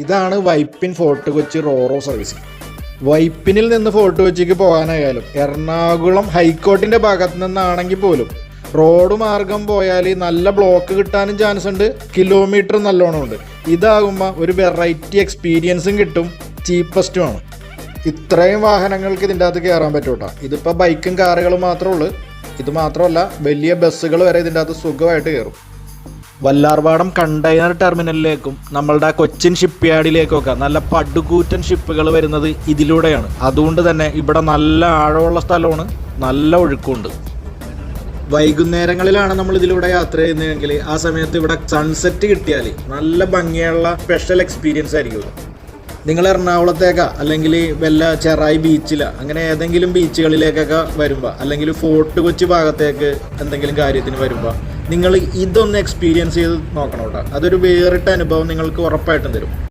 ഇതാണ് Vypin fort Kochi Roro service. വൈപ്പിനിൽ നിന്ന് fort കൊച്ചിക്ക് പോകാനായാലും Ernakulam ഹൈക്കോർട്ടിൻ്റെ ഭാഗത്ത് നിന്നാണെങ്കിൽ പോലും റോഡ് മാർഗം പോയാൽ നല്ല ബ്ലോക്ക് കിട്ടാനും ചാൻസ് ഉണ്ട്, കിലോമീറ്റർ നല്ലോണം ഉണ്ട്. ഇതാകുമ്പോൾ ഒരു വെറൈറ്റി എക്സ്പീരിയൻസും കിട്ടും, ചീപ്പസ്റ്റുമാണ്. ഇത്രയും വാഹനങ്ങൾക്ക് ഇതിൻ്റെ അകത്ത് കയറാൻ പറ്റും കേട്ടോ. ഇതിപ്പോൾ ബൈക്കും കാറുകളും മാത്രമേ ഉള്ളൂ. ഇത് മാത്രമല്ല, വലിയ ബസ്സുകൾ വരെ ഇതിൻ്റെ അകത്ത് സുഖമായിട്ട് കയറും. വല്ലാർപാടം കണ്ടെയ്നർ ടെർമിനലിലേക്കും നമ്മളുടെ കൊച്ചിൻ ഷിപ്പ് യാർഡിലേക്കൊക്കെ നല്ല പടുകൂറ്റൻ ഷിപ്പുകൾ വരുന്നത് ഇതിലൂടെയാണ്. അതുകൊണ്ട് തന്നെ ഇവിടെ നല്ല ആഴമുള്ള സ്ഥലമാണ്, നല്ല ഒഴുക്കുണ്ട്. വൈകുന്നേരങ്ങളിലാണ് നമ്മൾ ഇതിലൂടെ യാത്ര ചെയ്യുന്നതെങ്കിൽ ആ സമയത്ത് ഇവിടെ സൺസെറ്റ് കിട്ടിയാൽ നല്ല ഭംഗിയുള്ള സ്പെഷ്യൽ എക്സ്പീരിയൻസ് ആയിരിക്കും. നിങ്ങൾ എറണാകുളത്തേക്കാ അല്ലെങ്കിൽ വല്ല ചെറായി ബീച്ചില അങ്ങനെ ഏതെങ്കിലും ബീച്ചുകളിലേക്കൊക്കെ വരുമ്പോൾ അല്ലെങ്കിൽ ഫോർട്ട് കൊച്ചി ഭാഗത്തേക്ക് എന്തെങ്കിലും കാര്യത്തിന് വരുമ്പോൾ നിങ്ങൾ ഇതൊന്ന് എക്സ്പീരിയൻസ് ചെയ്ത് നോക്കണം കേട്ടോ. അതൊരു വേറിട്ട അനുഭവം നിങ്ങൾക്ക് ഉറപ്പായിട്ടും തരും.